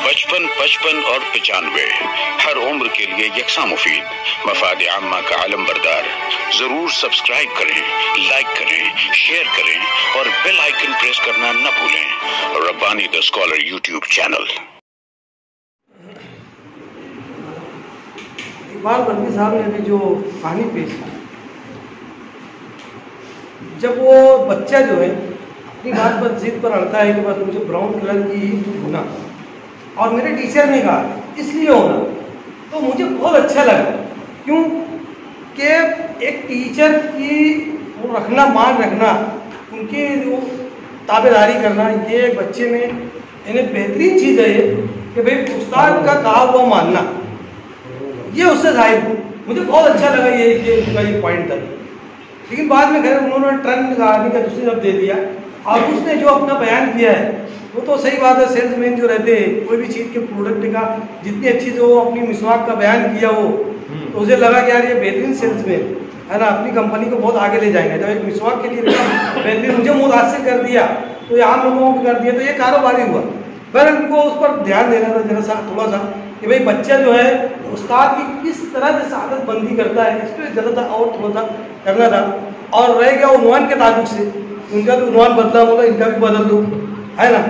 55 55 और 95 हर उम्र के लिए यकसा मुफीद, मफाद आम्मा का आलम बरदार। जरूर सब्सक्राइब करें, लाइक करें, शेयर करें और बेल आइकन प्रेस करना न भूलें। Rabbani the scholar YouTube channel. Iqbal Barki साहब ने अभी जो कहानी पेश की, जब वो बच्चा जो है अपनी बात पर जिद पर अड़ता है कि बस मुझे ब्राउन कलर की ही दूध होना और मेरे टीचर ने कहा इसलिए होना, तो मुझे बहुत अच्छा लगा। क्यों कि एक टीचर की वो रखना, मान रखना, उनकी वो ताबेदारी करना, ये एक बच्चे में इन्हें बेहतरीन चीज़ है ये कि भाई उस्ताद का कहा हुआ मानना, ये उससे जाहिर हो। मुझे बहुत अच्छा लगा ये उनका ये पॉइंट था। लेकिन बाद में खैर उन्होंने टर्न कहानी का दूसरी तरफ दे दिया और उसने जो अपना बयान किया है वो तो सही बात है। सेल्समैन जो रहते हैं कोई भी चीज़ के प्रोडक्ट का जितनी अच्छी से वो अपनी मिसवाक का बयान किया वो, तो उसे लगा कि यार ये बेहतरीन सेल्समैन है ना, अपनी कंपनी को बहुत आगे ले जाएंगे। जब एक मिसवाक के लिए बेहतरीन मुझे मुतासिर कर दिया तो ये आम लोगों को कर दिया, तो ये कारोबारी हुआ। पर उनको उस पर ध्यान देना था जरा सा, थोड़ा सा, कि भाई बच्चा जो है उस्ताद की किस तरह से सादत बंदी करता है, इस पर ज़्यादा था और थोड़ा सा करना था। और रह गया उन्वान के ताल्लुक से, उनका भी उन्वान बदला होगा, इनका भी बदल दो, है ना।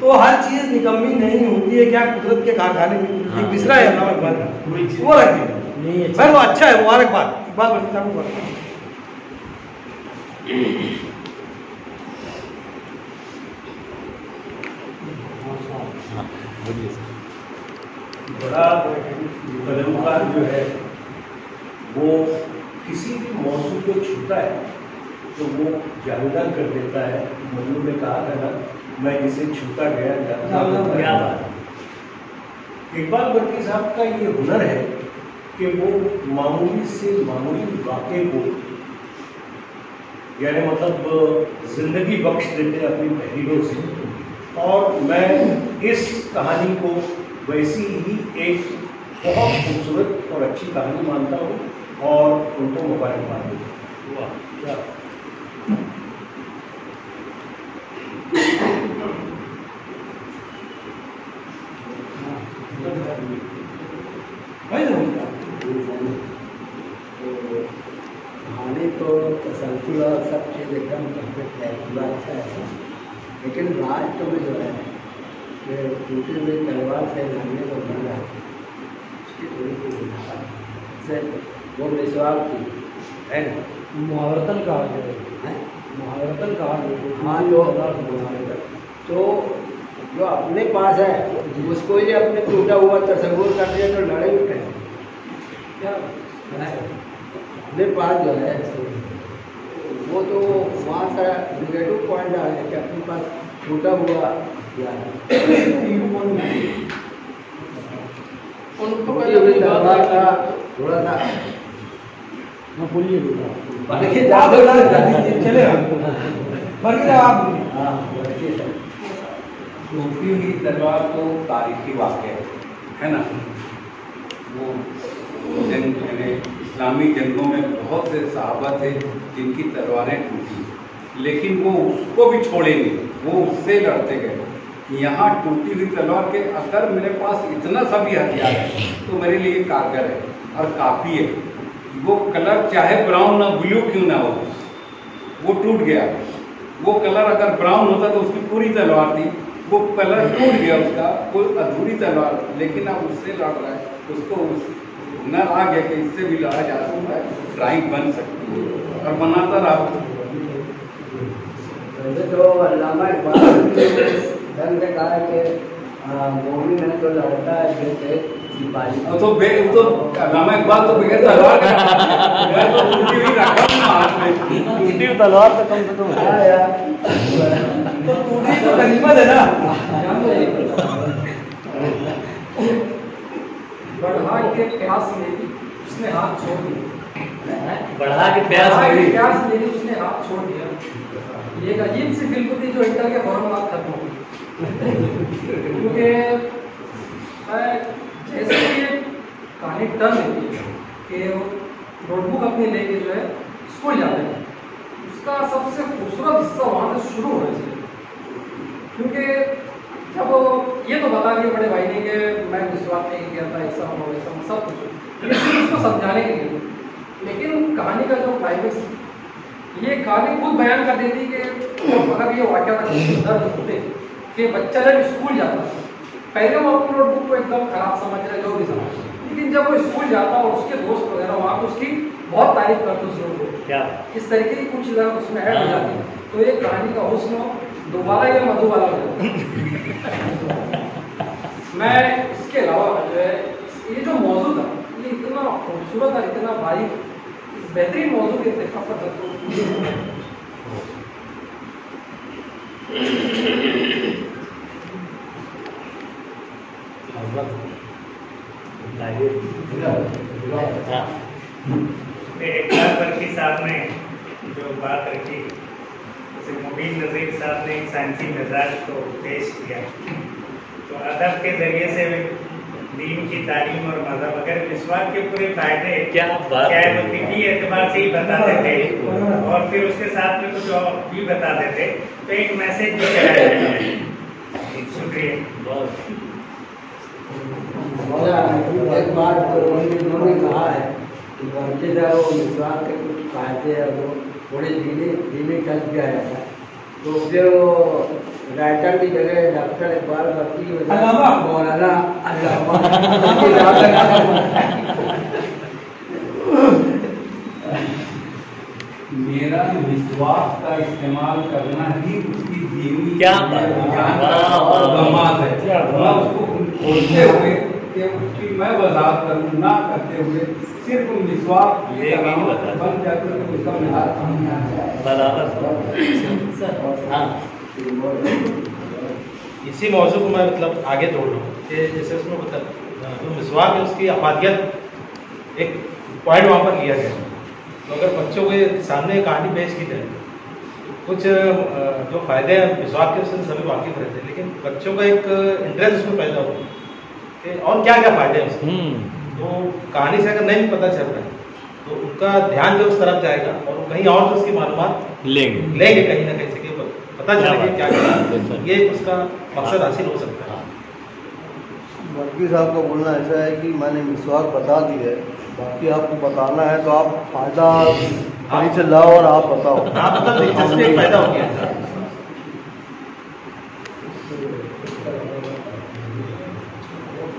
तो हर चीज़ निकम्मी नहीं होती है, क्या कुदरत के कारखाने में एक दूसरा है अल्लाह इकबाल का, वो रख दिया भाई, वो अच्छा है, मुबारकबाद इकबाल बर्की साहब को। बड़ा कलमकार जो है वो किसी भी मौजूद को छूता है तो वो जानदार कर देता है। मजनू ने कहा था ना, मैं जिसे छूता गया क्या बात। इकबाल बर्की साहब का ये हुनर है कि वो मामूली से मामूली वाक़े को यानी मतलब जिंदगी बख्श देते हैं अपनी तहरीरों से। और मैं इस कहानी को वैसी ही एक बहुत खूबसूरत और अच्छी कहानी मानता हूँ और उनको मुबारकबाद देता हूँ। कहानी तो तसलसल और सब चीज़ एकदम परफेक्ट है, पूरा अच्छा है। लेकिन लास्ट में जो है कि टूटी हुई तलवार से लड़ने को मिल रहा है, उसकी थोड़ी सी वो मिसवाक थी, है ना, मुहावरतन कहा गया है, मुहावरतन कहा गया। हाँ, तो जो अपने पास है उसको ही अपने टूटा हुआ तस्वुर कर दिया तो लड़े उठे क्या। अपने पास जो है वो तो वहाँ का निगेटिव पॉइंट आ गया कि अपने पास टूटा हुआ क्या है। उनको का थोड़ा सा देखिए चलेगा टूटी हुई तलवार तो तारीखी वाक़या है ना। वो जंग यानी इस्लामी जंगों में बहुत से सहाबा थे जिनकी तलवारें टूटी, लेकिन वो उसको भी छोड़े नहीं, वो उससे लड़ते गए। यहाँ टूटी हुई तलवार के अगर मेरे पास इतना सा भी हथियार है तो मेरे लिए कारगर है और काफ़ी है। वो कलर चाहे ब्राउन ना ब्लू क्यों ना हो, वो टूट गया। वो कलर अगर ब्राउन होता तो उसकी पूरी तलवार थी, वो कलर टूट गया उसका, कोई अधूरी तलवार, लेकिन अब उससे लड़ रहा है। उसको हुनर आ गया कि इससे भी लड़ा जा सकता है, ड्राइंग बन सकती है और बनाता रहा। तो अल्लामा इकबाल ढंग से कहा कि मोमी में तो लड़ता है जैसे सिपाही। तो अल्लामा इकबाल तो बगैर तलवार टूटी तलवार तो कम से कम है यार, तो टूटी तो गनीमत है ना। बढ़ा के प्यास लेगी उसने हाथ छोड़ दिया, बढ़ा के प्यास लेगी उसने हाथ छोड़ दिया। ये एक अजीब सी फिल्म थी जो इंटर के फौरन बाद खत्म हो गई, क्योंकि जैसे ये कहानी टर्न होती है कि नोटबुक अपनी लेके जो है स्कूल जाते हैं, उसका सबसे खूबसूरत हिस्सा वहाँ से शुरू होना चाहिए। क्योंकि जब ये तो बता दिया बड़े भाई ने कि मैं विश्वास नहीं किया था, ऐसा हो वैसा हो, सब कुछ, लेकिन उसको समझाने के लिए। लेकिन कहानी का जो क्लाइमेक्स, ये कहानी खुद बयान कर देती कि अगर ये वाक्य दर्द होते कि बच्चा जब स्कूल जाता, पहले वो अपनी नोटबुक को एकदम खराब समझ रहे, जो भी समझ, लेकिन जब वो स्कूल जाता और उसके दोस्त वगैरह वहाँ पर उसकी बहुत तारीफ करते उस लोग को, क्या इस तरीके की कुछ चीज़ें उसमें ऐड हो जाती है, तो ये कहानी का हुस्न दोबारा ये मधुबाला हो जाता है। मैं इसके अलावा जो है ये जो मौजूद है, ये इतना खूबसूरत और इतना बारीक, इस बेहतरीन मौजू के देखा पर इकबाल साहब ने जो बात रखी, जैसे मुबीन नज़ीर साहब ने इंसानी मिजाज को पेश किया, तो अदब के जरिए से दीन की तालीम और मजहब, अगर मिसवाक के पूरे फायदे क्या है वो तिब्बी एतबार से ही बताते थे और फिर उसके साथ में कुछ और भी बता देते, तो एक मैसेज भी चला जाता है। शुक्रिया। एक बात उन्होंने कहा है कि मस्जिद वो मिसवाक के कुछ फायदे हैं, वो थोड़े धीमे चल के आया था, तो फिर वो राइटर की जगह डॉक्टर इकबाल बख्शी मौलाना मेरा विश्वास का इस्तेमाल करना ही उसकी दीनी क्या नमाज है। मैं उसको खोलते हुए कि उसकी मैं वजाहत करूँ ना करते हुए सिर्फ विश्वास बन जाते तो उसका मिजाज समझ हाँ, इसी मौजू को मैं मतलब आगे तोड़ रहा हूँ कि जैसे उसमें मतलब जो मिसवाक है उसकी अफादियत एक पॉइंट वहाँ पर लिया गया। तो अगर बच्चों के सामने कहानी पेश की जाए, कुछ जो फायदे हैं मिसवाक के उससे सभी वाकिफ रहते हैं, लेकिन बच्चों का एक इंटरेस्ट उसमें पैदा होता है कि और क्या क्या फायदे हैं उसके। तो कहानी से अगर नहीं पता चल रहा है तो उनका ध्यान जो उस तरफ जाएगा और कहीं और तो उसकी मालूमात लेंगे कहीं ना कहीं से कि पता चलेगा क्या क्या, ये उसका मकसद हासिल हो सकता है। मौलवी साहब का बोलना ऐसा है कि मैंने मिसवाक बता दी है, बाकी आपको बताना है तो आप फायदा कहीं से लाओ और आप बताओ। आप मतलब दिलचस्पी पैदा हो गया।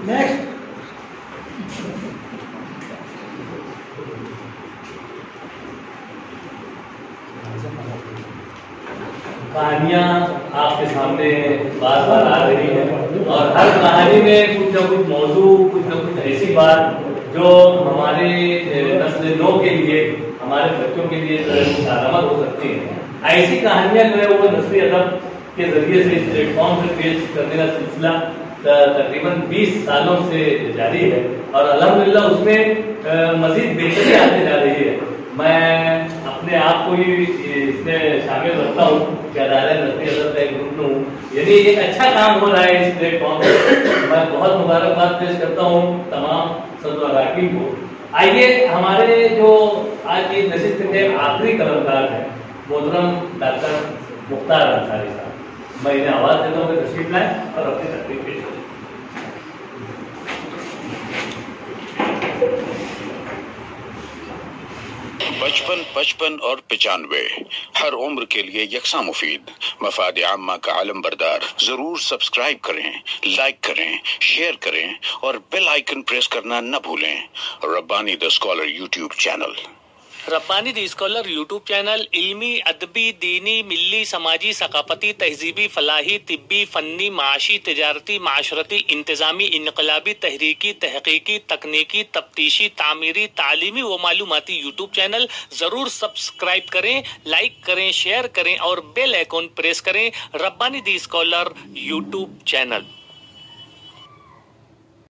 नेक्स्ट कहानियाँ आपके सामने बार बार आ रही हैं और हर कहानी में कुछ न कुछ मौजू, कुछ न कुछ ऐसी बात जो हमारे नस्ल नौ के लिए, हमारे बच्चों के लिए आरामद हो सकती है। ऐसी कहानियाँ जो है वो नस्ली अदब के जरिए से इस प्लेटफॉर्म पर पेश करने का सिलसिला तकरीबन 20 सालों से जारी है और अल्हम्दुलिल्लाह उसमें मजीद बेहतरी आने जा रही है। मैं अपने आप को ही इसमें शामिल रखता हूँ कि अदालत नस्ली अदब का एक रुकन हूँ, यानी एक अच्छा काम हो रहा है इस प्लेटफॉर्म पर। मैं बहुत मुबारकबाद पेश करता हूँ तमाम सदराकीन को। आइए हमारे जो आज की नशिस्त के आखिरी कलमकार हैं मोहतरम डॉक्टर मुख्तार अंसारी साहब, मैं इन्हें आवाज़ देता हूँ कि तशरीफ लाएं और अपनी तकलीफ पेश करें। बचपन 55 और 95 हर उम्र के लिए यकसा मुफीद, मफाद आम्मा का आलम बरदार। जरूर सब्सक्राइब करें, लाइक करें, शेयर करें और बेल आइकन प्रेस करना न भूलें। Rabbani the scholar YouTube channel. Rabbani the scholar YouTube channel इल्मी, अदबी, दीनी, मिल्ली, समाजी, सकाफती, तहजीबी, फलाही, तिब्बी, फन्नी, माशी, तिजारती, माशरती, इंतजामी, इनकलाबी, तहरीकी, तहकीकी, तकनीकी, तफ्तीशी, तामीरी, तालीमी व मालूमाती यूट्यूब चैनल। जरूर सब्सक्राइब करें, लाइक करें, शेयर करें और बेल आइकॉन प्रेस करें। Rabbani the scholar YouTube channel.